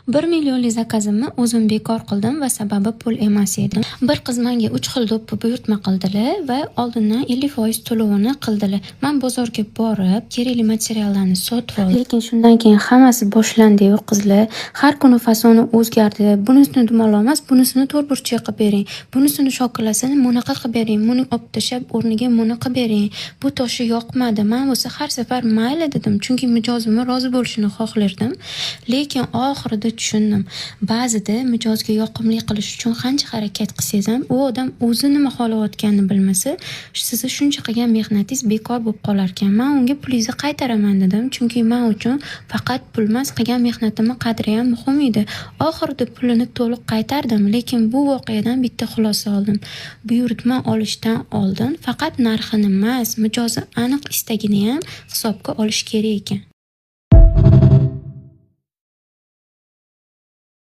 1 millionlik zakazimni o'zim bekor qildim va sababi pul emas edi. Bir qiz menga 3 xil do'ppi buyurtma qildilar va oldindan 50% to'lovini qildilar. Men bozorga borib, kerakli materiallarni sotib oldim. Lekin shundan keyin hammasi boshlandi-yu qizlar. Har kuni fasoni o'zgardi. Bunisini dumaloq emas, bunisini to'rtburchak qilib bering. Bunisini shokolasini bunaqa qilib bering. Buni olib tashlab, o'rniga buni qilib bering. Bu toshi yoqmadi. Men bo'lsa har safar mayli dedim, chunki mijozimni rozi bo'lishini xohlardim. Lekin oxirida tushundim. Ba'zida mijozga yoqimli qilish uchun qancha harakat qilsangiz ham, u odam o'zi nima xohlayotganini bilmasa, sizni shuncha qilgan mehnatingiz bekor bo'lib qolar ekan. Men unga pulingizni qaytaraman dedim, chunki men uchun faqat pul emas, qilgan mehnatimning qadri ham muhim edi. Oxirida pulini to'liq qaytardim, lekin bu voqeadan bitta xulosa oldim. Buyurtma olishdan oldin faqat narxini emas, mijozni aniq istagini ham hisobga olish kerak ekan.